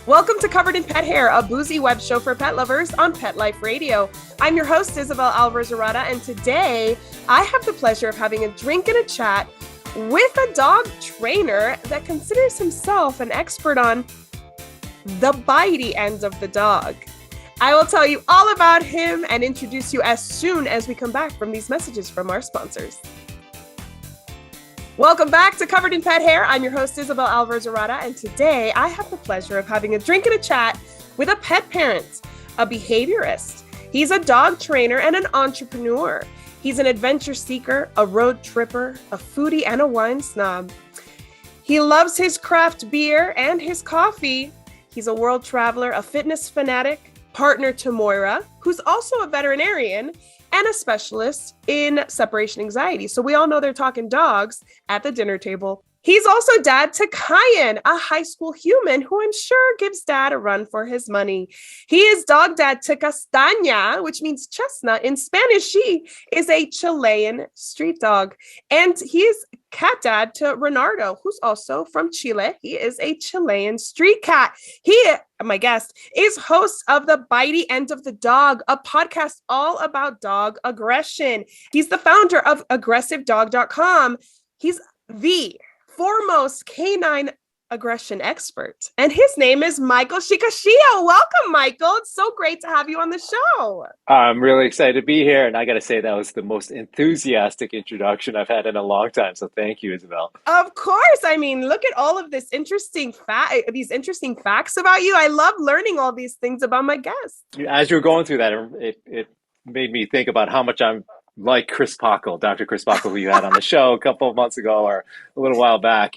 Welcome to Covered in Pet Hair, a boozy web show for pet lovers on Pet Life Radio. I'm your host, Isabel Alvarez-Arata, and today I have the pleasure of having a drink and a chat with a dog trainer that considers himself an expert on the bitey end of the dog. I will tell you all about him and introduce you as soon as we come back from these messages from our sponsors. Welcome back to Covered in Pet Hair. I'm your host, Isabel Alvarez-Arata, and today I have the pleasure of having a drink and a chat with a pet parent, a behaviorist. He's a dog trainer and an entrepreneur. He's an adventure seeker, a road tripper, a foodie, and a wine snob. He loves his craft beer and his coffee. He's a world traveler, a fitness fanatic, partner to Moira, who's also a veterinarian, and a specialist in separation anxiety. So we all know they're talking dogs at the dinner table. He's also dad to Cayenne, a high school human who I'm sure gives dad a run for his money. He is dog dad to Castaña, which means chestnut. In Spanish, she is a Chilean street dog. And he is cat dad to Renardo, who's also from Chile. He is a Chilean street cat. He, my guest, is host of The Bitey End of the Dog, a podcast all about dog aggression. He's the founder of aggressivedog.com. He's the foremost canine aggression expert. And his name is Michael Shikashio. Welcome, Michael. It's so great to have you on the show. I'm really excited to be here. And I got to say, that was the most enthusiastic introduction I've had in a long time. So thank you, Isabel. Of course. I mean, look at all of this these interesting facts about you. I love learning all these things about my guests. As you were going through that, it made me think about how much I'm like Chris Pockle, Dr. Chris Pockle, who you had on the show a couple of months ago or a little while back.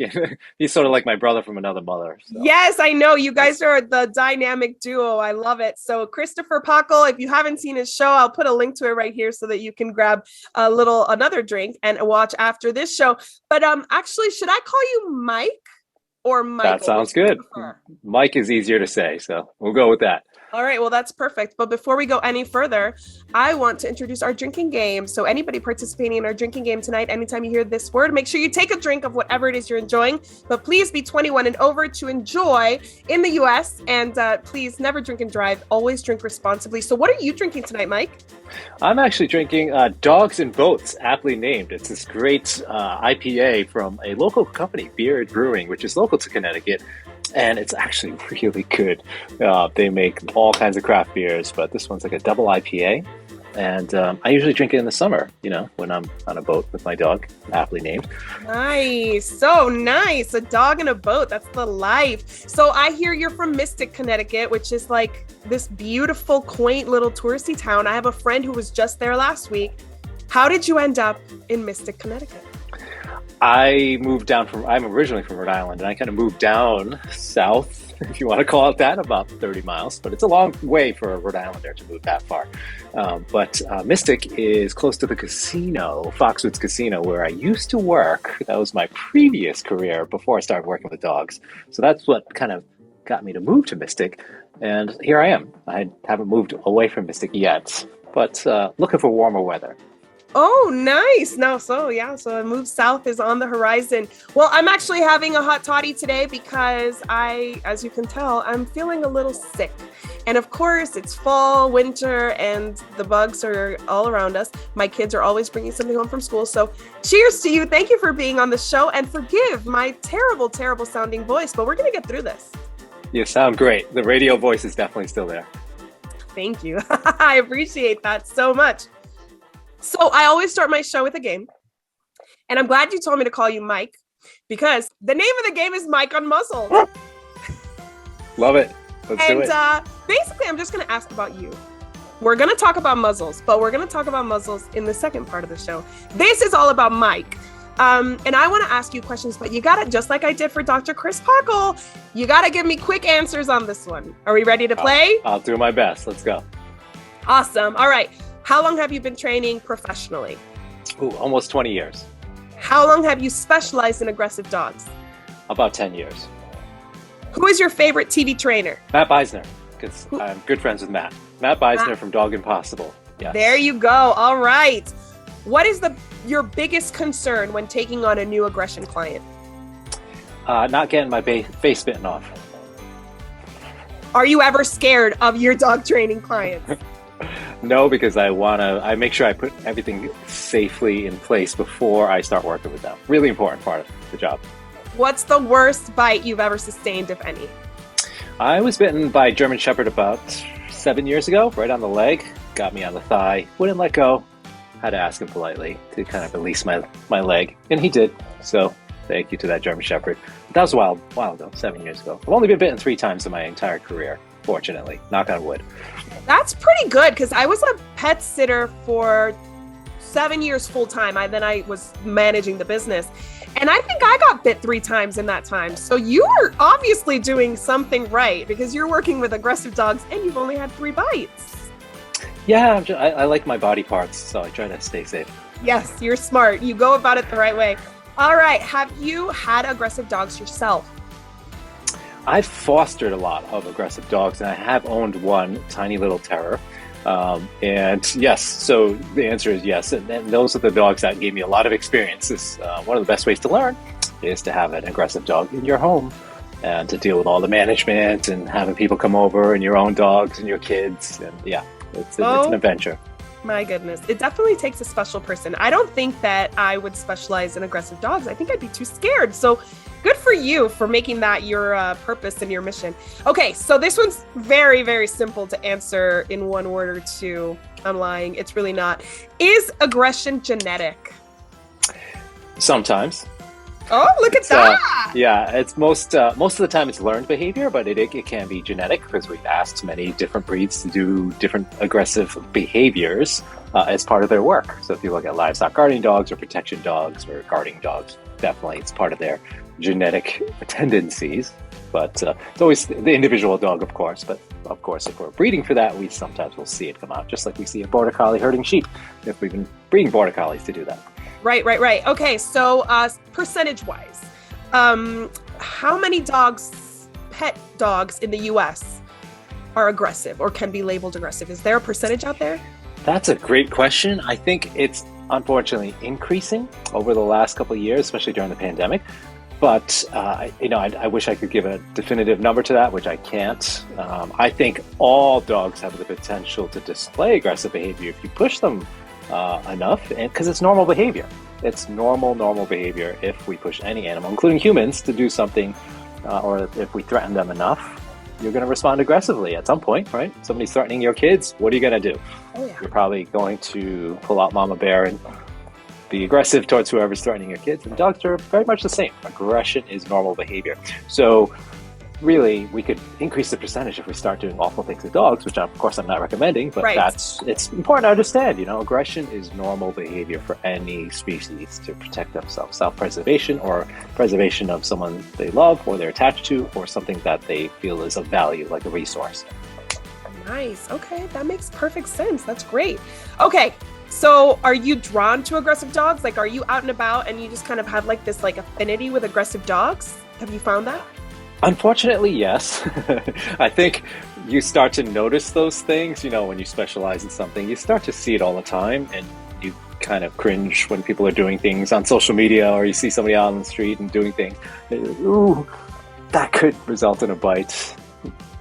He's sort of like my brother from another mother. So. Yes, I know. You guys are the dynamic duo. I love it. So Christopher Pockle, if you haven't seen his show, I'll put a link to it right here so that you can grab another drink and watch after this show. But actually, should I call you Mike or Michael? That sounds good. Mike is easier to say, so we'll go with that. All right, well, that's perfect. But before we go any further, I want to introduce our drinking game. So anybody participating in our drinking game tonight, anytime you hear this word, make sure you take a drink of whatever it is you're enjoying. But please be 21 and over to enjoy in the U.S. And please never drink and drive. Always drink responsibly. So what are you drinking tonight, Mike? I'm actually drinking Dogs and Boats, aptly named. It's this great IPA from a local company, Beard Brewing, which is local to Connecticut. And it's actually really good. They make all kinds of craft beers, but this one's like a double IPA. And I usually drink it in the summer, when I'm on a boat with my dog, aptly named. Nice. So nice. A dog and a boat. That's the life. So I hear you're from Mystic, Connecticut, which is like this beautiful, quaint little touristy town. I have a friend who was just there last week. How did you end up in Mystic, Connecticut? I'm originally from Rhode Island, and I kind of moved down south, if you want to call it that, about 30 miles. But it's a long way for a Rhode Islander to move that far. But Mystic is close to the casino, Foxwoods Casino, where I used to work. That was my previous career before I started working with dogs. So that's what kind of got me to move to Mystic. And here I am. I haven't moved away from Mystic yet, but looking for warmer weather. Oh, nice. So a move south is on the horizon. Well, I'm actually having a hot toddy today because as you can tell, I'm feeling a little sick. And of course, it's fall, winter, and the bugs are all around us. My kids are always bringing something home from school. So cheers to you. Thank you for being on the show, and forgive my terrible, terrible sounding voice, but we're going to get through this. You sound great. The radio voice is definitely still there. Thank you. I appreciate that so much. So I always start my show with a game, and I'm glad you told me to call you Mike, because the name of the game is Mike Unmuzzled. Love it. Let's do it. And basically, I'm just going to ask about you. We're going to talk about muzzles, but we're going to talk about muzzles in the second part of the show. This is all about Mike. And I want to ask you questions, but you got to, just like I did for Dr. Chris Pockle, you got to give me quick answers on this one. Are we ready to play? I'll do my best. Let's go. Awesome. All right. How long have you been training professionally? Almost 20 years. How long have you specialized in aggressive dogs? About 10 years. Who is your favorite TV trainer? Matt Beisner, because I'm good friends with Matt. Matt Beisner from Dog Impossible. Yes. There you go. All right. What is your biggest concern when taking on a new aggression client? Not getting my face bitten off. Are you ever scared of your dog training clients? No, because I make sure I put everything safely in place before I start working with them. Really important part of the job. What's the worst bite you've ever sustained, if any? I was bitten by a German Shepherd about 7 years ago, right on the leg. Got me on the thigh, wouldn't let go. Had to ask him politely to kind of release my leg, and he did. So thank you to that German Shepherd. That was a while ago, 7 years ago. I've only been bitten 3 times in my entire career, fortunately. Knock on wood. That's pretty good, because I was a pet sitter for 7 years full time. Then I was managing the business. And I think I got bit 3 times in that time. So you are obviously doing something right, because you're working with aggressive dogs and you've only had 3 bites. Yeah, I like my body parts, so I try to stay safe. Yes, you're smart. You go about it the right way. All right. Have you had aggressive dogs yourself? I've fostered a lot of aggressive dogs, and I have owned one tiny little terror. And yes, so the answer is yes. And those are the dogs that gave me a lot of experience. One of the best ways to learn is to have an aggressive dog in your home and to deal with all the management and having people come over and your own dogs and your kids. And yeah, it's an adventure. My goodness. It definitely takes a special person. I don't think that I would specialize in aggressive dogs. I think I'd be too scared. So good for you for making that your purpose and your mission. Okay, so this one's very, very simple to answer in 1 word or 2. I'm lying. It's really not. Is aggression genetic? Sometimes. Oh, look at that. Yeah, it's most of the time it's learned behavior, but it can be genetic because we've asked many different breeds to do different aggressive behaviors as part of their work. So if you look at livestock guarding dogs or protection dogs or guarding dogs, definitely it's part of their genetic tendencies. But it's always the individual dog, of course. But of course, if we're breeding for that, we sometimes will see it come out, just like we see a border collie herding sheep if we've been breeding border collies to do that. Right. Okay, so percentage-wise, how many pet dogs in the U.S. are aggressive or can be labeled aggressive? Is there a percentage out there? That's a great question. I think it's unfortunately increasing over the last couple of years, especially during the pandemic. But, I wish I could give a definitive number to that, which I can't. I think all dogs have the potential to display aggressive behavior if you push them enough, and because it's normal behavior. It's normal behavior if we push any animal, including humans, to do something, or if we threaten them enough, you're going to respond aggressively at some point, right? Somebody's threatening your kids, what are you going to do? Oh, yeah. You're probably going to pull out Mama Bear and be aggressive towards whoever's threatening your kids, and dogs are very much the same. Aggression is normal behavior. So really, we could increase the percentage if we start doing awful things to dogs, which of course I'm not recommending, but right. It's important to understand, aggression is normal behavior for any species to protect themselves. Self-preservation or preservation of someone they love or they're attached to or something that they feel is of value, like a resource. Nice. Okay, that makes perfect sense. That's great. Okay, so are you drawn to aggressive dogs? Like, are you out and about and you just kind of have like this affinity with aggressive dogs? Have you found that? Unfortunately, yes. I think you start to notice those things, when you specialize in something, you start to see it all the time, and you kind of cringe when people are doing things on social media or you see somebody out on the street and doing things. Ooh, that could result in a bite.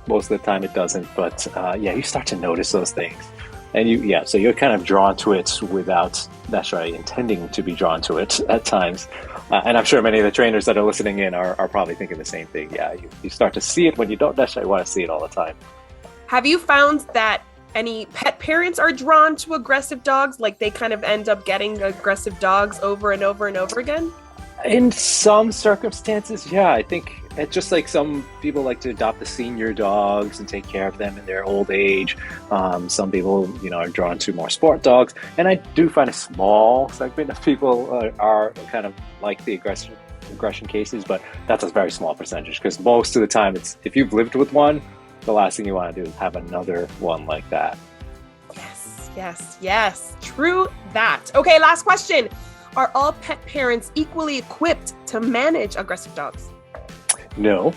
Most of the time it doesn't, but you start to notice those things. And so you're kind of drawn to it without necessarily intending to be drawn to it at times. And I'm sure many of the trainers that are listening in are probably thinking the same thing. Yeah, you start to see it when you don't necessarily want to see it all the time. Have you found that any pet parents are drawn to aggressive dogs? Like they kind of end up getting aggressive dogs over and over and over again? In some circumstances, yeah. I think it's just like some people like to adopt the senior dogs and take care of them in their old age. Some people, are drawn to more sport dogs. And I do find a small segment of people are kind of like the aggression cases, but that's a very small percentage because most of the time it's if you've lived with one, the last thing you want to do is have another one like that. Yes. True that. Okay, last question. Are all pet parents equally equipped to manage aggressive dogs? No,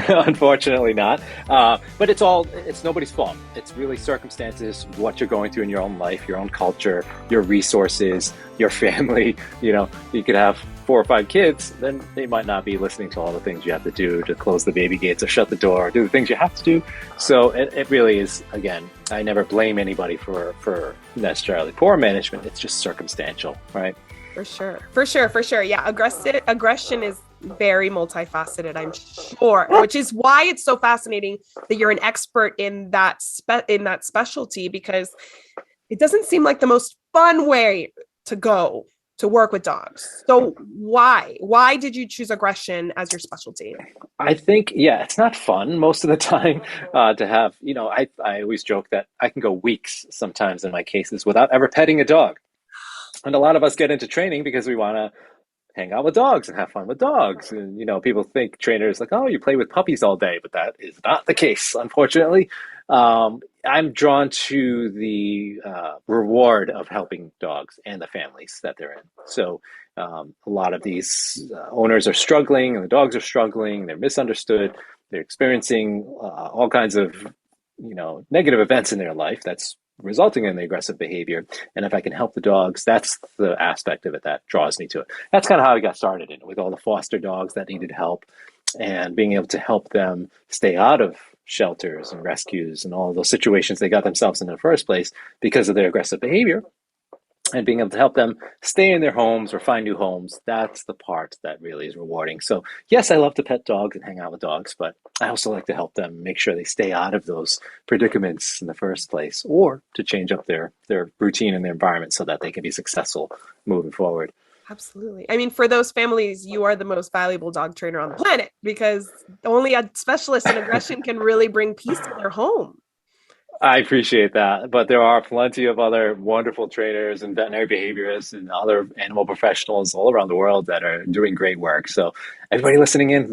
unfortunately not. But it's nobody's fault. It's really circumstances, what you're going through in your own life, your own culture, your resources, your family. You could have 4 or 5 kids, then they might not be listening to all the things you have to do to close the baby gates or shut the door or do the things you have to do. So it really is, again, I never blame anybody for necessarily poor management. It's just circumstantial, right? For sure. Yeah, aggression is very multifaceted, I'm sure, which is why it's so fascinating that you're an expert in that specialty, because it doesn't seem like the most fun way to go to work with dogs. So why did you choose aggression as your specialty? I think, yeah, it's not fun most of the time to have, I always joke that I can go weeks sometimes in my cases without ever petting a dog. And a lot of us get into training because we want to hang out with dogs and have fun with dogs. And, people think trainers like, oh, you play with puppies all day, but that is not the case, unfortunately. I'm drawn to the reward of helping dogs and the families that they're in. So a lot of these owners are struggling and the dogs are struggling. They're misunderstood. They're experiencing all kinds of, negative events in their life that's resulting in the aggressive behavior. And if I can help the dogs, that's the aspect of it that draws me to it. That's kind of how I got started in it, with all the foster dogs that needed help and being able to help them stay out of shelters and rescues and all of those situations they got themselves in the first place because of their aggressive behavior, and being able to help them stay in their homes or find new homes. That's the part that really is rewarding. So yes, I love to pet dogs and hang out with dogs, but I also like to help them make sure they stay out of those predicaments in the first place, or to change up their routine and their environment so that they can be successful moving forward. Absolutely. I mean, for those families, you are the most valuable dog trainer on the planet, because only a specialist in aggression can really bring peace to their home. I appreciate that, but there are plenty of other wonderful trainers and veterinary behaviorists and other animal professionals all around the world that are doing great work. So everybody listening in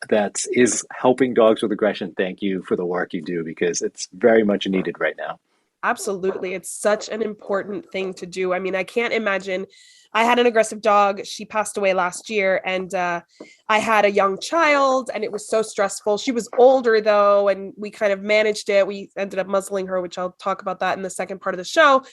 that is helping dogs with aggression, thank you for the work you do, because it's very much needed right now. Absolutely. It's such an important thing to do. I mean, I can't imagine. I had an aggressive dog. She passed away last year, and I had a young child, and it was so stressful. She was older though, and we kind of managed it. We ended up muzzling her, which I'll talk about that in the second part of the show.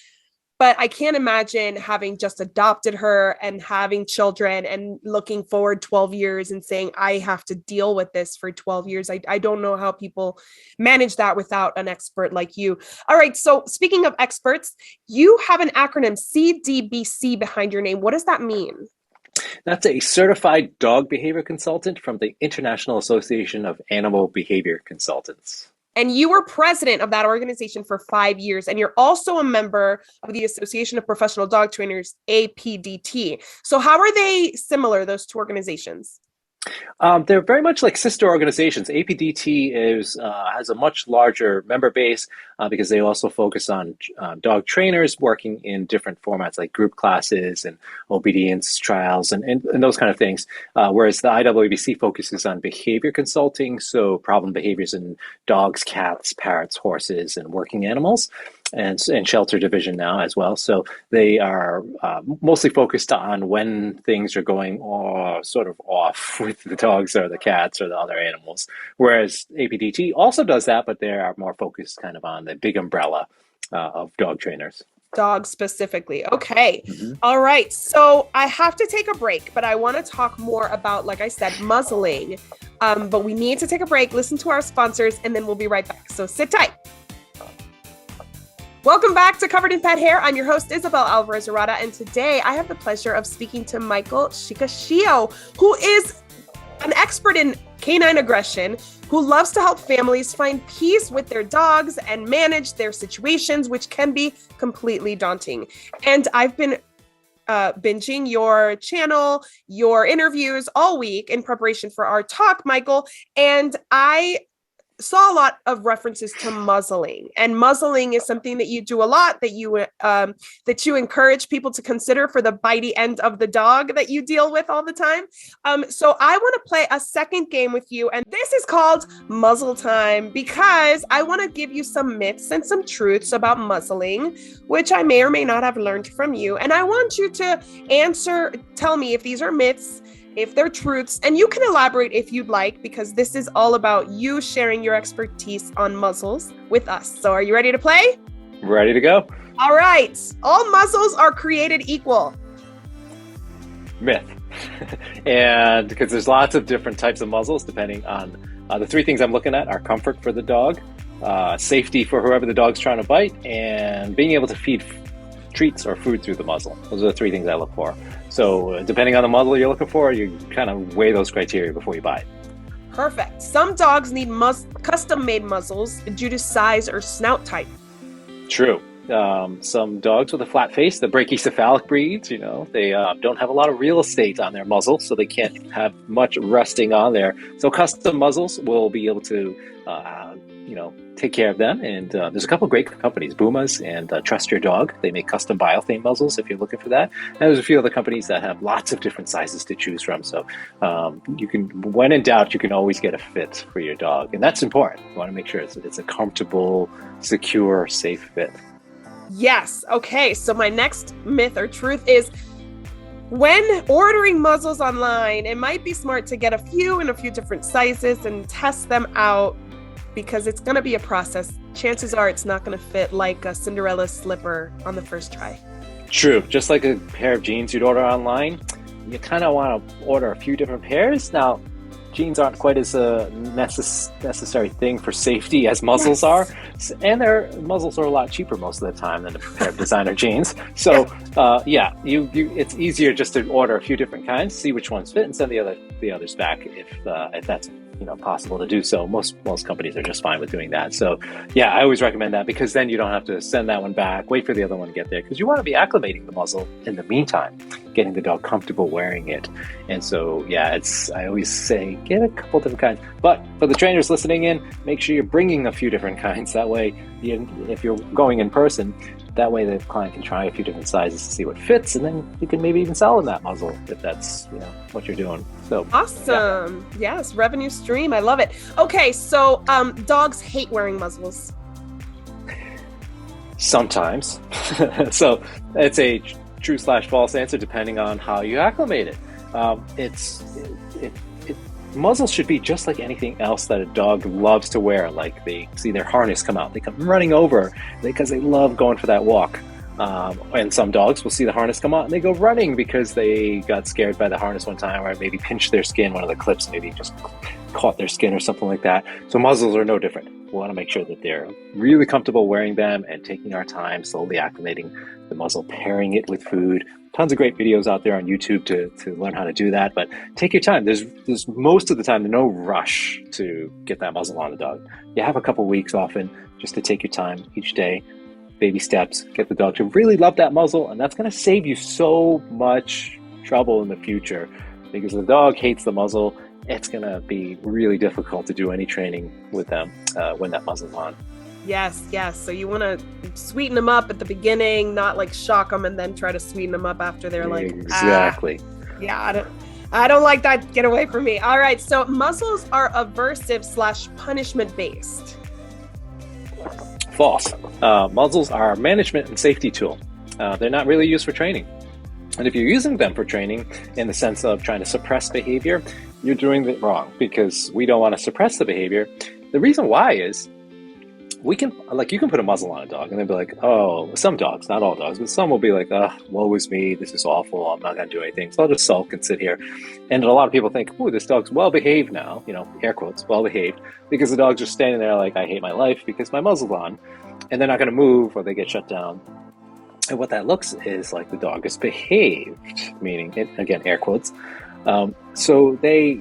But I can't imagine having just adopted her and having children and looking forward 12 years and saying, I have to deal with this for 12 years. I don't know how people manage that without an expert like you. All right. So speaking of experts, you have an acronym CDBC behind your name. What does that mean? That's a certified dog behavior consultant from the International Association of Animal Behavior Consultants. And you were president of that organization for 5 years. And you're also a member of the Association of Professional Dog Trainers, APDT. So how are they similar, those two organizations? They're very much like sister organizations. APDT has a much larger member base because they also focus on dog trainers working in different formats like group classes and obedience trials and those kind of things. Whereas the IWBC focuses on behavior consulting, so problem behaviors in dogs, cats, parrots, horses, and working animals. And shelter division now as well. So they are mostly focused on when things are going sort of off with the dogs or the cats or the other animals. Whereas APDT also does that, but they are more focused kind of on the big umbrella of dog trainers. Dogs specifically. Okay. Mm-hmm. All right. So I have to take a break, but I want to talk more about, like I said, muzzling. But we need to take a break, listen to our sponsors, and then we'll be right back. So sit tight. Welcome back to Covered in Pet Hair. I'm your host, Isabel Alvarez-Arada, and today I have the pleasure of speaking to Michael Shikashio, who is an expert in canine aggression, who loves to help families find peace with their dogs and manage their situations, which can be completely daunting. And I've been binging your channel, your interviews all week in preparation for our talk, Michael, and I saw a lot of references to muzzling, and muzzling is something that you do a lot, that you encourage people to consider for the bitey end of the dog that you deal with all the time. So I want to play a second game with you, and this is called Muzzle Time, because I want to give you some myths and some truths about muzzling, which I may or may not have learned from you. And I want you to tell me if these are myths, if they're truths, and you can elaborate if you'd like, because this is all about you sharing your expertise on muzzles with us. So are you ready to play? Ready to go. All right. All muzzles are created equal. Myth. And because there's lots of different types of muzzles depending on the three things I'm looking at are comfort for the dog, safety for whoever the dog's trying to bite, and being able to feed treats or food through the muzzle. Those are the three things I look for. So depending on the muzzle you're looking for, you kind of weigh those criteria before you buy it. Perfect. Some dogs need custom-made muzzles due to size or snout type. True. Some dogs with a flat face, the brachycephalic breeds, they don't have a lot of real estate on their muzzle, so they can't have much resting on there. So custom muzzles will be able to, take care of them. And there's a couple of great companies, Buma's and Trust Your Dog. They make custom biothane muzzles if you're looking for that. And there's a few other companies that have lots of different sizes to choose from. So you can, when in doubt, you can always get a fit for your dog. And that's important. You want to make sure it's a comfortable, secure, safe fit. Yes. Okay. So my next myth or truth is when ordering muzzles online, it might be smart to get a few in a few different sizes and test them out because it's going to be a process. Chances are it's not going to fit like a Cinderella slipper on the first try. True. Just like a pair of jeans you'd order online, you kind of want to order a few different pairs. Now, jeans aren't quite as a necessary thing for safety as muzzles are, and their muzzles are a lot cheaper most of the time than a pair of designer jeans. So, it's easier just to order a few different kinds, see which ones fit, and send the others back if that's possible to do so. Most companies are just fine with doing that. So, I always recommend that because then you don't have to send that one back, wait for the other one to get there, because you want to be acclimating the muzzle in the meantime, getting the dog comfortable wearing it. And so, I always say get a couple different kinds. But for the trainers listening in, make sure you're bringing a few different kinds. That way, if you're going in person, that way the client can try a few different sizes to see what fits, and then you can maybe even sell them that muzzle if that's what you're doing. So awesome. Yeah. Yes, revenue stream. I love it. Okay, so dogs hate wearing muzzles. Sometimes. So it's a true/false answer depending on how you acclimate it. Muzzles should be just like anything else that a dog loves to wear. Like they see their harness come out, they come running over because they love going for that walk. And some dogs will see the harness come out and they go running because they got scared by the harness one time, or maybe pinched their skin, one of the clips maybe just caught their skin or something like that. So muzzles are no different. We want to make sure that they're really comfortable wearing them and taking our time, slowly acclimating the muzzle, pairing it with food. Tons of great videos out there on YouTube to learn how to do that, but take your time. There's most of the time no rush to get that muzzle on the dog. You have a couple weeks often just to take your time each day, baby steps, get the dog to really love that muzzle, and that's going to save you so much trouble in the future because the dog hates the muzzle. It's going to be really difficult to do any training with them when that muzzle's on. Yes. So you want to sweeten them up at the beginning, not like shock them and then try to sweeten them up after they're like, exactly. Yeah, I don't like that. Get away from me. All right. So muzzles are aversive/punishment based. False. Muzzles are a management and safety tool. They're not really used for training. And if you're using them for training in the sense of trying to suppress behavior, you're doing it wrong because we don't want to suppress the behavior. The reason why is you can put a muzzle on a dog and they'll be like, oh, some dogs, not all dogs, but some will be like, oh, woe is me, this is awful, I'm not going to do anything. So I'll just sulk and sit here. And a lot of people think, oh, this dog's well-behaved now, air quotes, well-behaved, because the dog's just standing there like, I hate my life because my muzzle's on. And they're not going to move or they get shut down. And what that looks is like the dog is behaved, meaning, again, air quotes. So the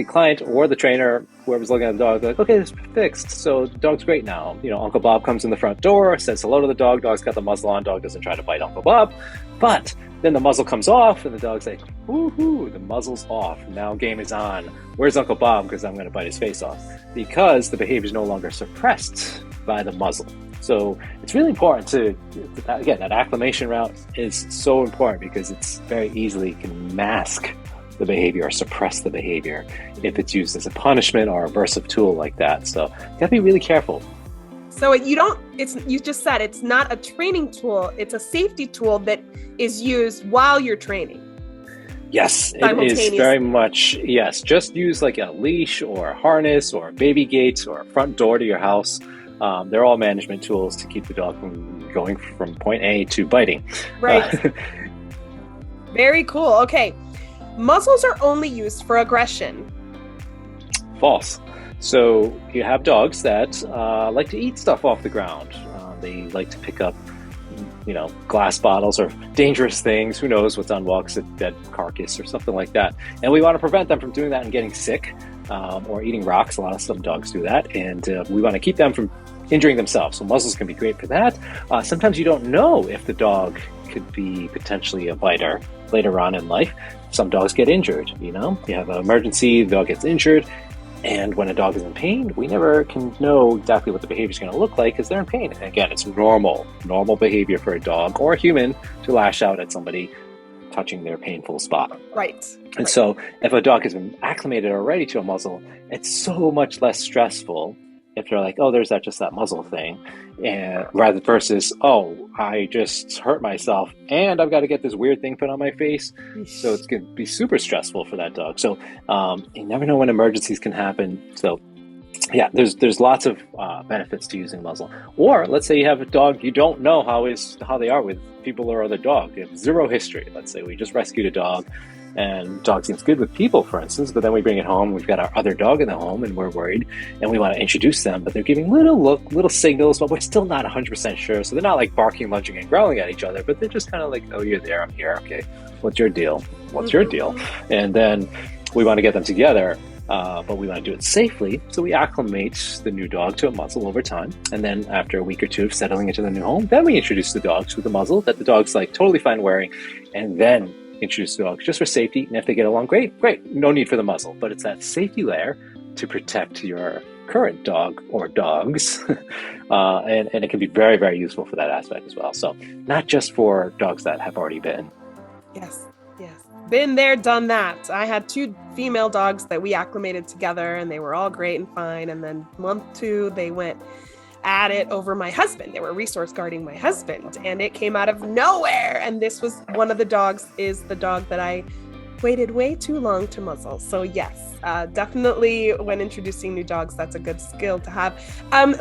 client or the trainer, whoever's looking at the dog, they're like, okay, it's fixed. So the dog's great now. Uncle Bob comes in the front door, says hello to the dog. Dog's got the muzzle on. Dog doesn't try to bite Uncle Bob. But then the muzzle comes off and the dog's like, woohoo, the muzzle's off. Now game is on. Where's Uncle Bob? Because I'm going to bite his face off. Because the behavior is no longer suppressed by the muzzle. So it's really important again, that acclimation route is so important because it's very easily can mask the behavior or suppress the behavior if it's used as a punishment or aversive tool like that. So you gotta be really careful. So you just said it's not a training tool, it's a safety tool that is used while you're training. Yes, it is very simultaneously. much, yes. Just use like a leash or a harness or a baby gate or a front door to your house. They're all management tools to keep the dog from going from point A to biting. Right. Uh, Very cool. Okay. Muzzles are only used for aggression. False. So you have dogs that like to eat stuff off the ground. They like to pick up, glass bottles or dangerous things. Who knows what's on walks, a dead carcass or something like that. And we want to prevent them from doing that and getting sick or eating rocks. A lot of some dogs do that. And we want to keep them from injuring themselves. So muzzles can be great for that. Sometimes you don't know if the dog could be potentially a biter later on in life. Some dogs get injured, you have an emergency, the dog gets injured. And when a dog is in pain, we never can know exactly what the behavior is going to look like because they're in pain. And again, it's normal behavior for a dog or a human to lash out at somebody touching their painful spot. Right. And so if a dog has been acclimated already to a muzzle, it's so much less stressful if they're like, oh, there's just that muzzle thing. And rather versus, oh, I just hurt myself and I've got to get this weird thing put on my face. So it's going to be super stressful for that dog. So you never know when emergencies can happen. So yeah, there's lots of benefits to using muzzle. Or let's say you have a dog you don't know how they are with people or other dogs. You have zero history. Let's say we just rescued a dog and dog seems good with people, for instance, but then we bring it home, we've got our other dog in the home and we're worried and we want to introduce them, but they're giving little signals, but we're still not 100% sure. So they're not like barking, lunging, and growling at each other, but they're just kind of like, oh, you're there, I'm here. Okay, what's your deal? What's your deal? And then we want to get them together, but we want to do it safely. So we acclimate the new dog to a muzzle over time. And then after a week or two of settling into the new home, then we introduce the dogs with a muzzle that the dog's like totally fine wearing. And then introduce the dogs just for safety. And if they get along, great. No need for the muzzle. But it's that safety layer to protect your current dog or dogs. And it can be very, very useful for that aspect as well. So not just for dogs that have already been. Yes. Been there, done that. I had 2 female dogs that we acclimated together and they were all great and fine. And then month 2, they went at it over my husband. They were resource guarding my husband and it came out of nowhere. And this was one of the dogs is the dog that I waited way too long to muzzle. So yes, definitely when introducing new dogs, that's a good skill to have.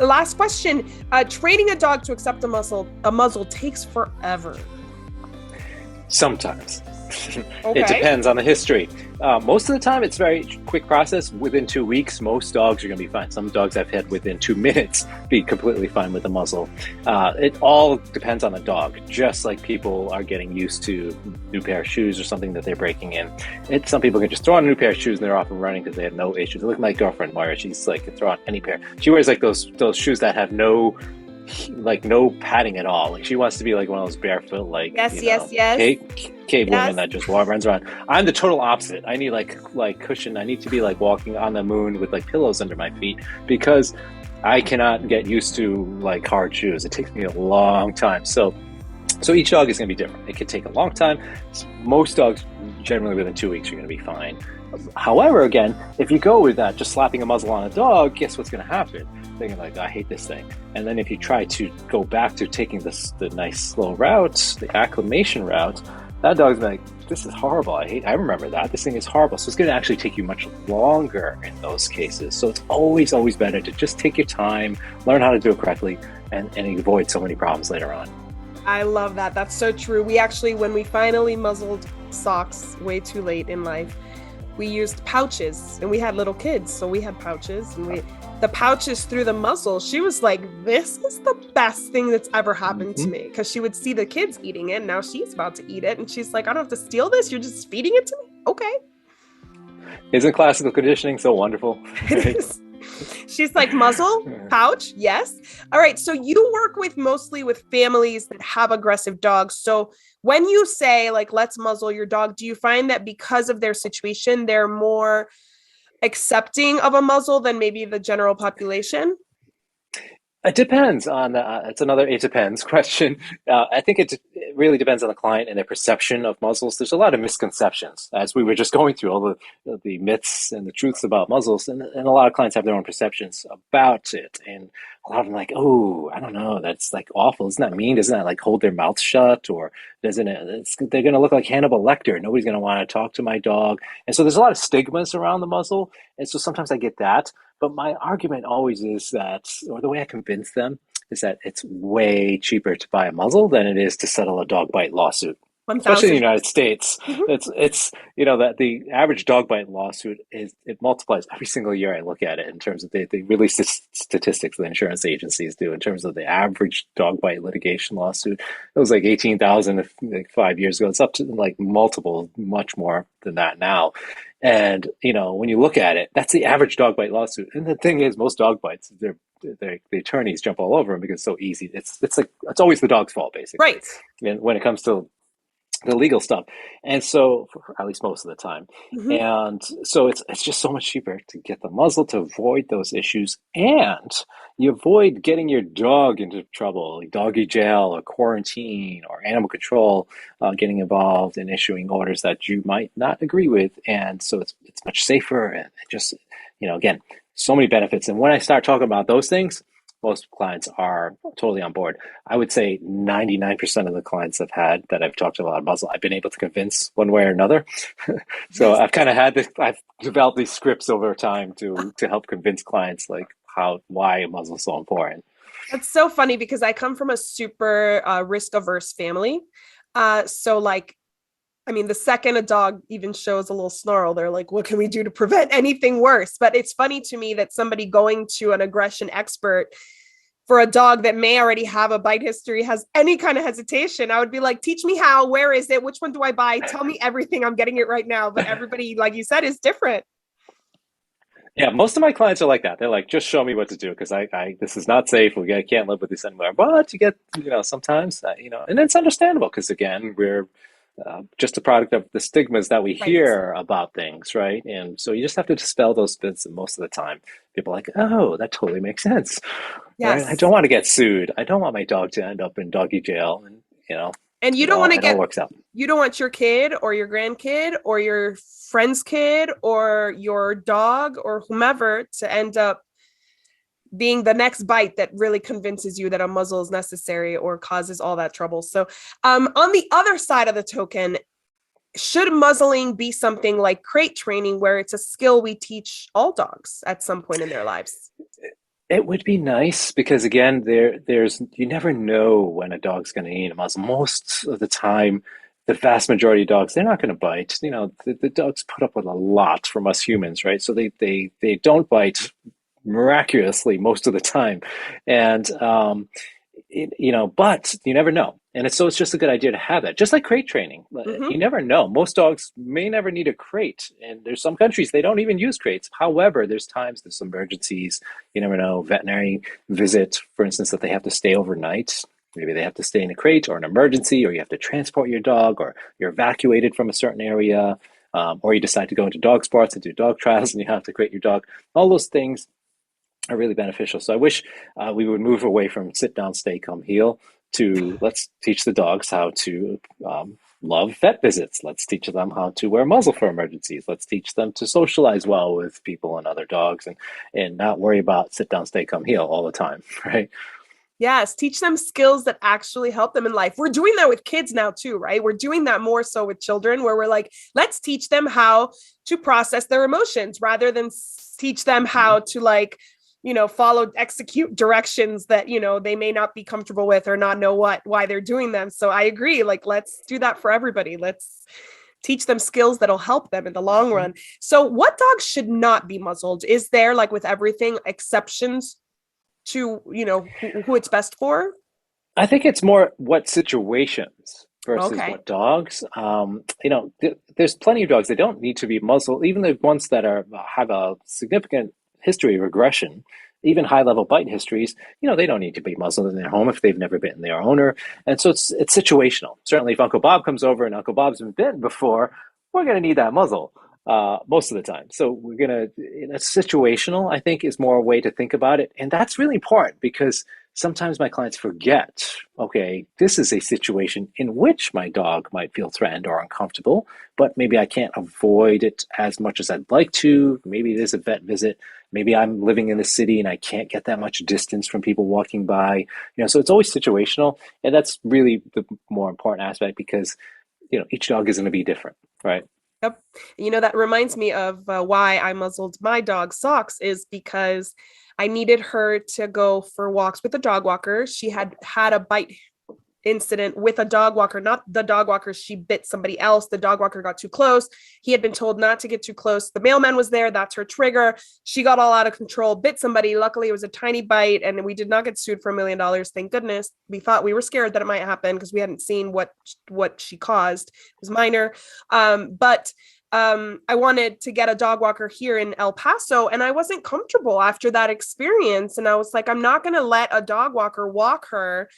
Last question, training a dog to accept a muzzle takes forever. Sometimes. Okay. It depends on the history. Most of the time, it's a very quick process. Within 2 weeks, most dogs are going to be fine. Some dogs I've had within 2 minutes be completely fine with the muzzle. It all depends on the dog. Just like people are getting used to new pair of shoes or something that they're breaking in. Some people can just throw on a new pair of shoes and they're off and running because they have no issues. Look at my girlfriend, Moira. She's like, can throw on any pair. She wears like those shoes that have no padding at all. Like she wants to be like one of those barefoot, like yes. cave women that just runs around. I'm the total opposite. I need like cushion. I need to be like walking on the moon with like pillows under my feet because I cannot get used to like hard shoes. It takes me a long time. So each dog is going to be different. It could take a long time. Most dogs, generally within 2 weeks, are going to be fine. However, again, if you go with that, just slapping a muzzle on a dog, guess what's going to happen? They're going to like, I hate this thing. And then if you try to go back to taking the nice slow route, the acclimation route, that dog's like, this is horrible. I remember that. This thing is horrible. So it's going to actually take you much longer in those cases. So it's always better to just take your time, learn how to do it correctly, and avoid so many problems later on. I love that. That's so true. We actually, when we finally muzzled Socks way too late in life, we used pouches and we had little kids. So we had pouches and the pouches through the muzzle. She was like, this is the best thing that's ever happened to me. Cause she would see the kids eating it. Now she's about to eat it. And she's like, I don't have to steal this. You're just feeding it to me. Okay. Isn't classical conditioning so wonderful? It is. She's like, muzzle, pouch, yes. All right, so you work mostly with families that have aggressive dogs. So when you say like, let's muzzle your dog, do you find that because of their situation, they're more accepting of a muzzle than maybe the general population? It depends on it's another it depends question. I think it really depends on the client and their perception of muzzles. There's a lot of misconceptions as we were just going through all the myths and the truths about muzzles, and a lot of clients have their own perceptions about it. And a lot of them like, oh, I don't know, that's like awful. Isn't that mean? Doesn't that like hold their mouth shut? Or doesn't it? They're going to look like Hannibal Lecter. Nobody's going to want to talk to my dog. And so there's a lot of stigmas around the muzzle. And so sometimes I get that. But my argument always is that, or the way I convince them, is that it's way cheaper to buy a muzzle than it is to settle a dog bite lawsuit. Especially in the 1000. United States, Mhm. it's that the average dog bite lawsuit is it multiplies every single year. I look at it in terms of they release the statistics the insurance agencies do in terms of the average dog bite litigation lawsuit. It was like 18,000 like 5 years ago. It's up to like multiple, much more than that now. And when you look at it, that's the average dog bite lawsuit. And the thing is, most dog bites, the attorneys jump all over them because it's so easy. It's like it's always the dog's fault basically. Right. And when it comes to the legal stuff, and so at least most of the time, Hmm. and so it's just so much cheaper to get the muzzle to avoid those issues, and you avoid getting your dog into trouble, like doggy jail or quarantine or animal control, getting involved and issuing orders that you might not agree with, and so it's much safer and just again so many benefits. And when I start talking about those things, most clients are totally on board. I would say 99% of the clients I've had that I've talked about muzzle, I've been able to convince one way or another. So Nice. I've kind of I've developed these scripts over time to help convince clients like why a muzzle is so important. That's so funny because I come from a super risk averse family. So like, I mean, the second a dog even shows a little snarl, they're like, what can we do to prevent anything worse? But it's funny to me that somebody going to an aggression expert for a dog that may already have a bite history has any kind of hesitation. I would be like, teach me how, where is it? Which one do I buy? Tell me everything. I'm getting it right now. But everybody, like you said, is different. Yeah, most of my clients are like that. They're like, just show me what to do because this is not safe. I can't live with this anymore. But you get, sometimes, and it's understandable because again, we're just a product of the stigmas that we Right. hear about things, right? And so you just have to dispel those myths. And most of the time, people are like, oh, that totally makes sense, right? I Yes. don't want to get sued. I don't want my dog to end up in doggy jail, and And you it don't want all to it all get, works out. you don't want your kid or your grandkid or your friend's kid or your dog or whomever to end up being the next bite that really convinces you that a muzzle is necessary or causes all that trouble. So, on the other side of the token, should muzzling be something like crate training, where it's a skill we teach all dogs at some point in their lives? It would be nice because again, there's you never know when a dog's going to need a muzzle. Most of the time, the vast majority of dogs, they're not going to bite. The dogs put up with a lot from us humans, right? So they don't bite miraculously most of the time, and but you never know. And it's just a good idea to have that, just like crate training. Mm-hmm. You never know. Most dogs may never need a crate, and there's some countries they don't even use crates. However, there's emergencies. You never know. Veterinary visit, for instance, that they have to stay overnight. Maybe they have to stay in a crate, or an emergency, or you have to transport your dog, or you're evacuated from a certain area, or you decide to go into dog sports and do dog trials, and you have to crate your dog. All those things are really beneficial. So I wish we would move away from sit down, stay, come, heel to let's teach the dogs how to love vet visits. Let's teach them how to wear muzzle for emergencies. Let's teach them to socialize well with people and other dogs and not worry about sit down, stay, come, heel all the time, right? Yes, teach them skills that actually help them in life. We're doing that with kids now too, right? We're doing that more so with children where we're like, let's teach them how to process their emotions rather than teach them how to like, follow, execute directions that, they may not be comfortable with or not know why they're doing them. So I agree. Like, let's do that for everybody. Let's teach them skills that'll help them in the long run. So what dogs should not be muzzled? Is there, like with everything, exceptions to who it's best for? I think it's more what situations versus Okay. what dogs. There's plenty of dogs that don't need to be muzzled, even the ones that have a significant history of aggression, even high level bite histories. They don't need to be muzzled in their home if they've never bitten their owner, and so it's situational. Certainly, if Uncle Bob comes over and Uncle Bob's been bitten before, we're going to need that muzzle. most of the time. So it's situational, I think, is more a way to think about it. And that's really important because sometimes my clients forget, okay, this is a situation in which my dog might feel threatened or uncomfortable, but maybe I can't avoid it as much as I'd like to. Maybe it is a vet visit. Maybe I'm living in the city and I can't get that much distance from people walking by. So it's always situational. And that's really the more important aspect because, each dog is going to be different, right? Yep. That reminds me of why I muzzled my dog Socks is because I needed her to go for walks with a dog walker. She had had a bite incident with a dog walker, not the dog walker. She bit somebody else. The dog walker got too close. He had been told not to get too close. The mailman was there. That's her trigger. She got all out of control, bit somebody. Luckily, it was a tiny bite, and we did not get sued for $1 million. Thank goodness. We were scared that it might happen because we hadn't seen what she caused. It was minor. But I wanted to get a dog walker here in El Paso, and I wasn't comfortable after that experience. And I was like, I'm not going to let a dog walker walk her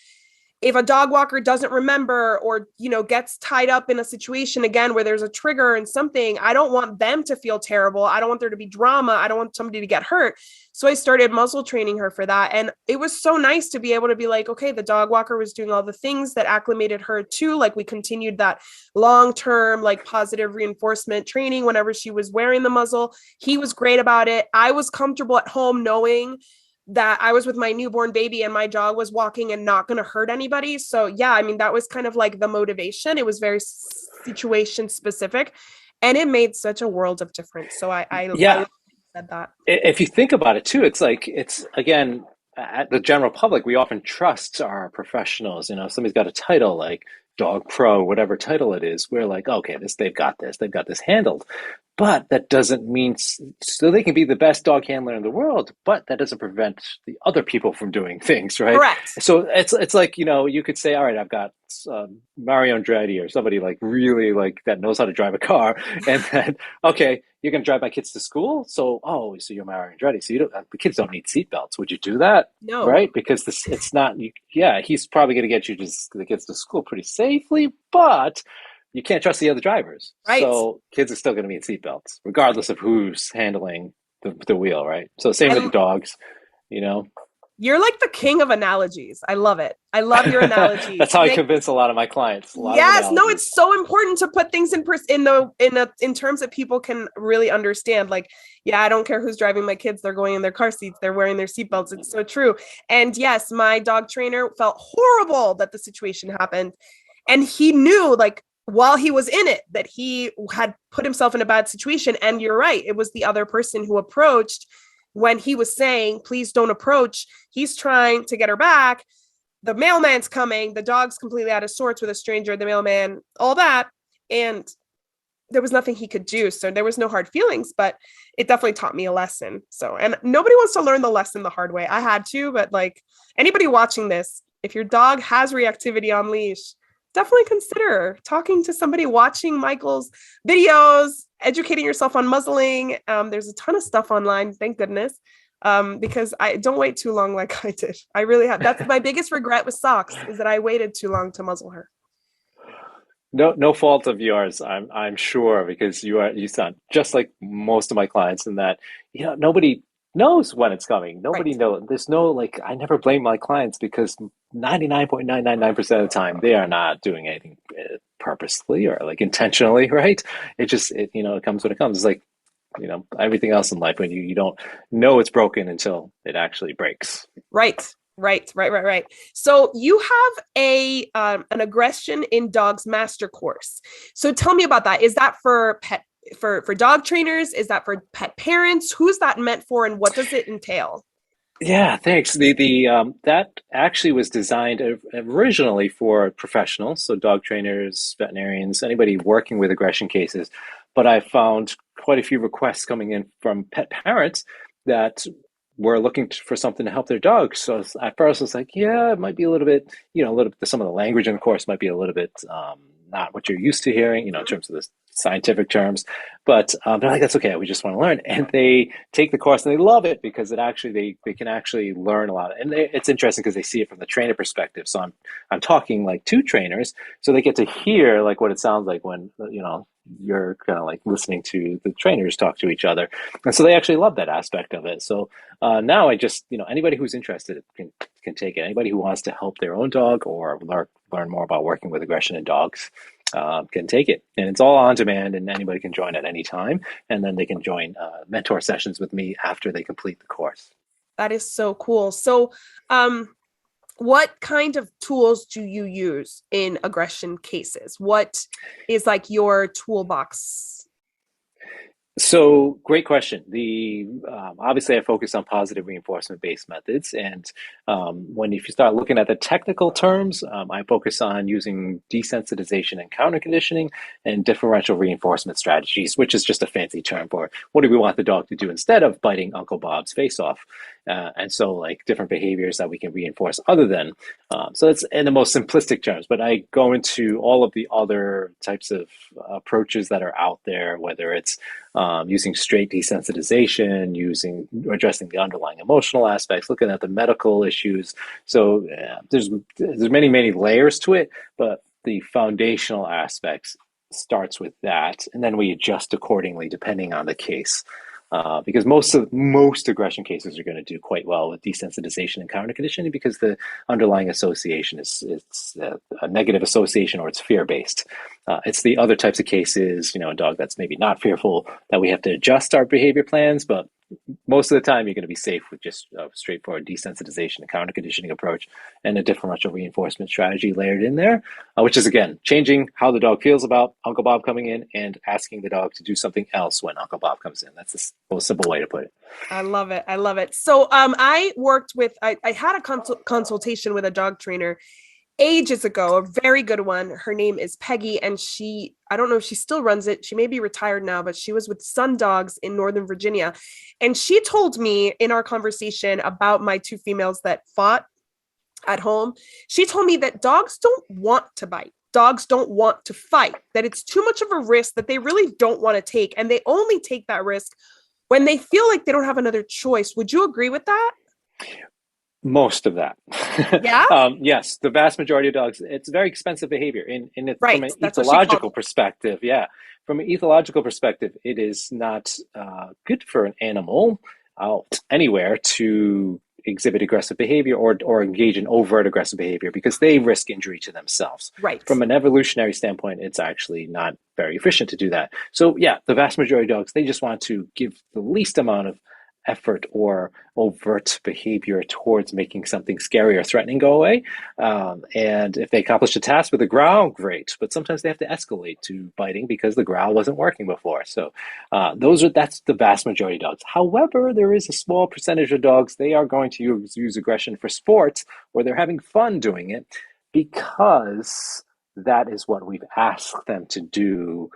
if a dog walker doesn't remember or gets tied up in a situation again where there's a trigger and something. I don't want them to feel terrible. I don't want there to be drama. I don't want somebody to get hurt. So I started muzzle training her for that, and it was so nice to be able to be like, okay, the dog walker was doing all the things that acclimated her to, like we continued that long-term like positive reinforcement training whenever she was wearing the muzzle. He was great about it. I was comfortable at home knowing that I was with my newborn baby and my dog was walking and not going to hurt anybody. So yeah, I mean, that was kind of like the motivation. It was very situation specific, and it made such a world of difference. So Yeah, I said that. if you think about it too, it's like it's again at the general public, we often trust our professionals. If somebody's got a title like dog pro, whatever title it is, we're like, okay, they've got this handled. But that doesn't mean so they can be the best dog handler in the world, but that doesn't prevent the other people from doing things, right? Correct. So it's like, you could say, all right, I've got Mario Andretti or somebody like really like that knows how to drive a car, and then okay, you're going to drive my kids to school. So you're Mario Andretti, so you don't the kids don't need seatbelts. Would you do that? No. Right? Because it's not. Yeah, he's probably going to get you the kids to school pretty safely, but you can't trust the other drivers. Right. So kids are still going to need seatbelts, regardless of who's handling the wheel, right? So same with the dogs, you know. You're like the king of analogies. I love it. I love your analogies. That's how I convince a lot of my clients. Yes, no, it's so important to put things in terms that people can really understand. Like, yeah, I don't care who's driving my kids. They're going in their car seats. They're wearing their seatbelts. It's so true. And yes, my dog trainer felt horrible that the situation happened. And he knew, like, while he was in it, that he had put himself in a bad situation. And you're right. It was the other person who approached when he was saying, please don't approach. He's trying to get her back. The mailman's coming. The dog's completely out of sorts with a stranger, the mailman, all that. And there was nothing he could do. So there was no hard feelings, but it definitely taught me a lesson. So, and nobody wants to learn the lesson the hard way. I had to, but like anybody watching this, if your dog has reactivity on leash, definitely consider talking to somebody, watching Michael's videos, educating yourself on muzzling. There's a ton of stuff online, thank goodness, because I don't wait too long like I did. I really have. That's my biggest regret with Socks, is that I waited too long to muzzle her. No fault of yours, I'm sure, because you sound just like most of my clients in that, nobody knows when it's coming. Nobody Right. knows. There's no like I never blame my clients because 99.999% of the time they are not doing anything purposely or like intentionally, right? It comes when it comes. It's like, everything else in life when you don't know it's broken until it actually breaks. Right. So you have an aggression in dogs master course. So tell me about that. Is that for for dog trainers? Is that for pet parents? Who's that meant for, and what does it entail? Yeah, thanks. The that actually was designed originally for professionals, so dog trainers, veterinarians, anybody working with aggression cases. But I found quite a few requests coming in from pet parents that were looking for something to help their dogs. So at first I was like, yeah, it might be a little bit, some of the language in the course might be a little bit not what you're used to hearing, in terms of this scientific terms, but they're like, that's okay. We just want to learn, and they take the course and they love it because it actually they can actually learn a lot, and it's interesting because they see it from the trainer perspective. So I'm talking like to trainers, so they get to hear like what it sounds like when you're kind of like listening to the trainers talk to each other, and so they actually love that aspect of it. So now I just anybody who's interested can take it. Anybody who wants to help their own dog or learn more about working with aggression in dogs can take it. And it's all on demand, and anybody can join at any time. And then they can join mentor sessions with me after they complete the course. That is so cool. So, what kind of tools do you use in aggression cases? What is like your toolbox? So, great question. The obviously, I focus on positive reinforcement based methods, and if you start looking at the technical terms, I focus on using desensitization and counter conditioning and differential reinforcement strategies, which is just a fancy term for what do we want the dog to do instead of biting Uncle Bob's face off. And so, like different behaviors that we can reinforce other than. So that's in the most simplistic terms, but I go into all of the other types of approaches that are out there, whether it's using straight desensitization, addressing the underlying emotional aspects, looking at the medical issues. So there's many layers to it, but the foundational aspects starts with that, and then we adjust accordingly depending on the case. Because most aggression cases are going to do quite well with desensitization and counter conditioning because the underlying association is a negative association or it's fear based. It's the other types of cases, a dog that's maybe not fearful, that we have to adjust our behavior plans, but most of the time you're going to be safe with just a straightforward desensitization and counter conditioning approach and a differential reinforcement strategy layered in there, which is again changing how the dog feels about Uncle Bob coming in and asking the dog to do something else when Uncle Bob comes in. That's the most simple way to put it. I love it. I love it. So I had a consultation with a dog trainer ages ago, a very good one. Her name is Peggy, and I don't know if she still runs it. She may be retired now, but she was with Sun Dogs in Northern Virginia. And she told me in our conversation about my two females that fought at home, she told me that dogs don't want to bite. Dogs don't want to fight, that it's too much of a risk that they really don't want to take. And they only take that risk when they feel like they don't have another choice. Would you agree with that? Most of that. Yeah. Yes, the vast majority of dogs, it's very expensive behavior Right. from an That's ethological perspective. Yeah. From an ethological perspective, it is not good for an animal out anywhere to exhibit aggressive behavior or engage in overt aggressive behavior because they risk injury to themselves. Right. From an evolutionary standpoint, it's actually not very efficient to do that. So yeah, the vast majority of dogs, they just want to give the least amount of effort or overt behavior towards making something scary or threatening go away. And if they accomplish the task with a growl, great. But sometimes they have to escalate to biting because the growl wasn't working before. So that's the vast majority of dogs. However, there is a small percentage of dogs, they are going to use aggression for sports where they're having fun doing it because that is what we've asked them to do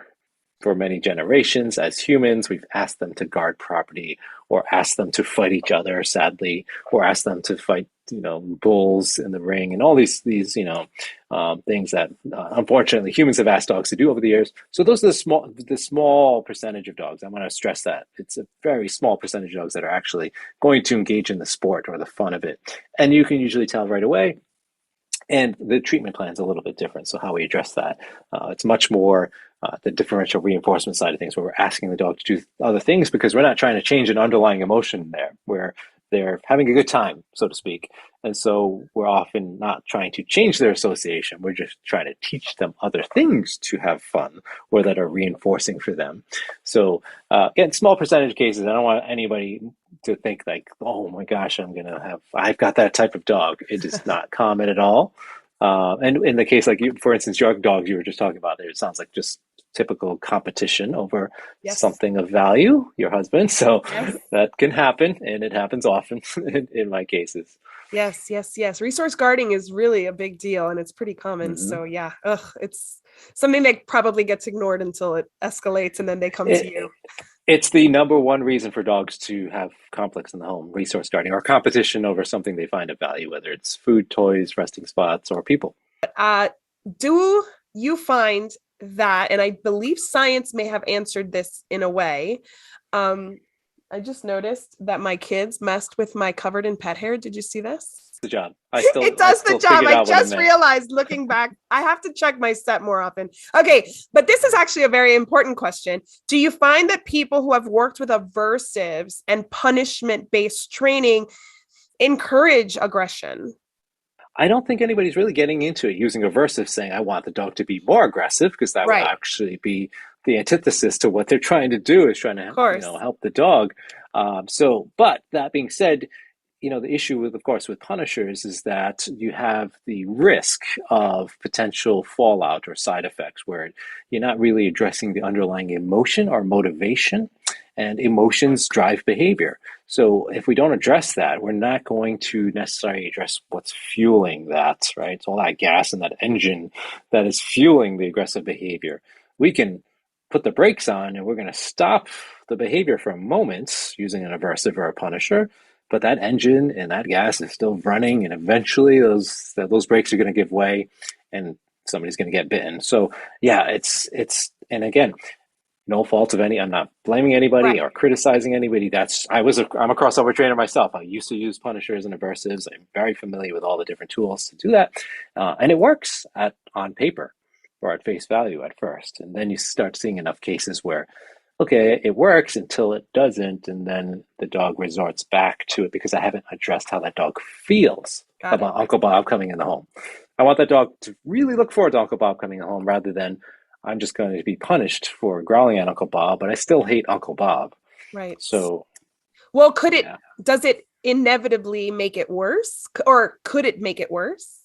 for many generations. As humans, we've asked them to guard property or asked them to fight each other, sadly, or asked them to fight, bulls in the ring and all these things that unfortunately humans have asked dogs to do over the years. So those are the small percentage of dogs. I want to stress that. It's a very small percentage of dogs that are actually going to engage in the sport or the fun of it. And you can usually tell right away. And the treatment plan is a little bit different. So how we address that, it's much more the differential reinforcement side of things, where we're asking the dog to do other things because we're not trying to change an underlying emotion there, where they're having a good time, so to speak. And so we're often not trying to change their association. We're just trying to teach them other things to have fun or that are reinforcing for them. So again, small percentage of cases, I don't want anybody to think like, oh my gosh, I've got that type of dog. It is not common at all. And in the case, like for instance, your dogs you were just talking about there, it sounds like just typical competition over something of value, your husband. So that can happen, and it happens often in my cases. Yes. Resource guarding is really a big deal, and it's pretty common. Mm-hmm. So yeah, it's something that probably gets ignored until it escalates, and then they come to you. It's the number one reason for dogs to have conflicts in the home: resource guarding or competition over something they find of value, whether it's food, toys, resting spots, or people. Do you find that, and I believe science may have answered this in a way. I just noticed that my kids messed with my covered in pet hair. Did you see this? The job. It does the job. I just realized looking back, I have to check my set more often. Okay, but this is actually a very important question. Do you find that people who have worked with aversives and punishment-based training encourage aggression? I don't think anybody's really getting into it using aversive, saying, I want the dog to be more aggressive, because that would actually be the antithesis to what they're trying to do, is trying to help the dog. But that being said, the issue with, of course, with punishers is that you have the risk of potential fallout or side effects where you're not really addressing the underlying emotion or motivation, and emotions drive behavior. So if we don't address that, we're not going to necessarily address what's fueling that, right? It's all that gas and that engine that is fueling the aggressive behavior. We can put the brakes on and we're going to stop the behavior for a moment using an aversive or a punisher, but that engine and that gas is still running, and eventually those brakes are going to give way and somebody's going to get bitten. So yeah, and again, no fault of any. I'm not blaming anybody or criticizing anybody. I'm a crossover trainer myself. I used to use punishers and aversives. I'm very familiar with all the different tools to do that, and it works on paper or at face value at first, and then you start seeing enough cases where, okay, it works until it doesn't, and then the dog resorts back to it because I haven't addressed how that dog feels about Uncle Bob coming in the home. I want that dog to really look forward to Uncle Bob coming home rather than I'm just going to be punished for growling at Uncle Bob, but I still hate Uncle Bob. Right. So, well, does it inevitably make it worse, or could it make it worse?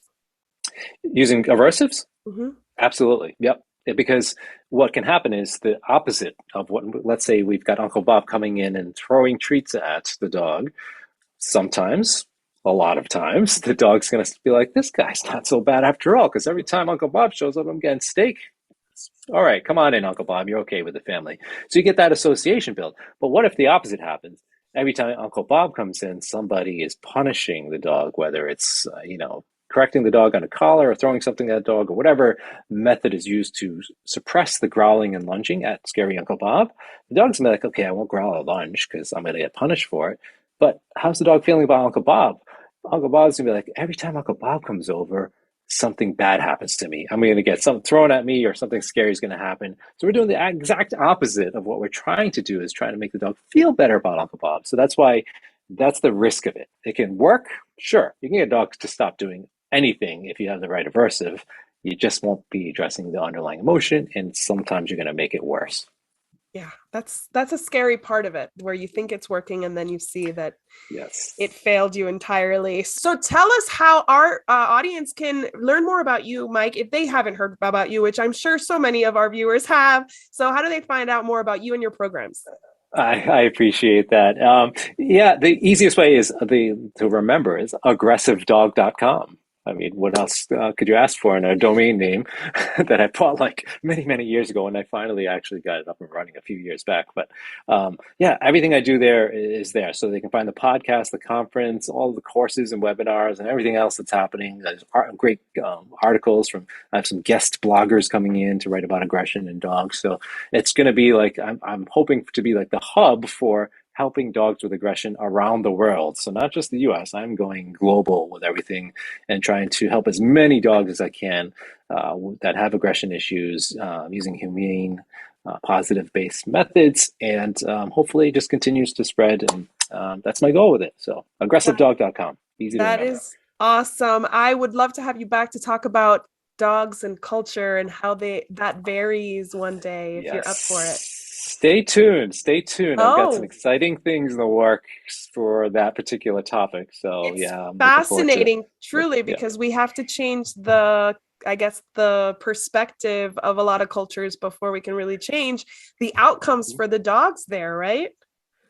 Using aversives? Mm-hmm. Absolutely. Yep. Because what can happen is the opposite of what, let's say we've got Uncle Bob coming in and throwing treats at the dog. Sometimes, a lot of times, the dog's going to be like, this guy's not so bad after all, because every time Uncle Bob shows up, I'm getting steak. All right, come on in, Uncle Bob. You're okay with the family. So you get that association built. But what if the opposite happens? Every time Uncle Bob comes in, somebody is punishing the dog, whether it's, correcting the dog on a collar or throwing something at the dog or whatever method is used to suppress the growling and lunging at scary Uncle Bob. The dog's going to be like, okay, I won't growl or lunge because I'm going to get punished for it. But how's the dog feeling about Uncle Bob? Uncle Bob's going to be like, every time Uncle Bob comes over, something bad happens to me. I'm going to get something thrown at me or something scary is going to happen. So we're doing the exact opposite of what we're trying to do, is trying to make the dog feel better about Uncle Bob. So that's why that's the risk of it. It can work. Sure. You can get dogs to stop doing anything if you have the right aversive. You just won't be addressing the underlying emotion, and sometimes you're going to make it worse. Yeah, that's a scary part of it, where you think it's working and then you see that it failed you entirely. So tell us how our audience can learn more about you, Mike, if they haven't heard about you, which I'm sure so many of our viewers have. So how do they find out more about you and your programs? I appreciate that. The easiest way to remember is aggressivedog.com. I mean, what else could you ask for in a domain name that I bought like many, many years ago, and I finally actually got it up and running a few years back. But everything I do there is there. So they can find the podcast, the conference, all the courses and webinars and everything else that's happening. There's great articles I have some guest bloggers coming in to write about aggression in dogs. So it's going to be like, I'm hoping to be like the hub for helping dogs with aggression around the world. So not just the US, I'm going global with everything and trying to help as many dogs as I can that have aggression issues using humane, positive-based methods, and hopefully it just continues to spread. And that's my goal with it. So aggressivedog.com, easy to remember. That is awesome. I would love to have you back to talk about dogs and culture and how that varies one day if you're up for it. Stay tuned. I've got some exciting things in the works for that particular topic. So I'm fascinating, truly, because we have to change the perspective of a lot of cultures before we can really change the outcomes for the dogs there, right?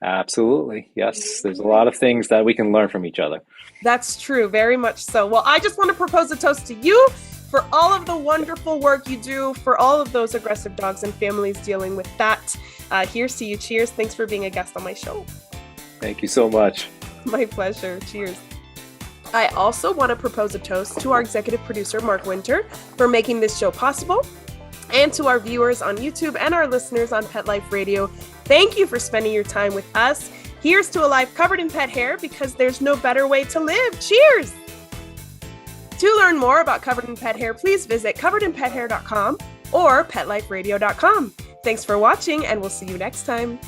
Absolutely. Yes. There's a lot of things that we can learn from each other. That's true. Very much so. Well, I just want to propose a toast to you for all of the wonderful work you do for all of those aggressive dogs and families dealing with that. Here's to you. Cheers. Thanks for being a guest on my show. Thank you so much. My pleasure. Cheers. I also want to propose a toast to our executive producer, Mark Winter, for making this show possible, And to our viewers on YouTube and our listeners on Pet Life Radio, thank you for spending your time with us. Here's to a life covered in pet hair, because there's no better way to live. Cheers! To learn more about Covered in Pet Hair, please visit coveredinpethair.com or petliferadio.com. Thanks for watching, and we'll see you next time.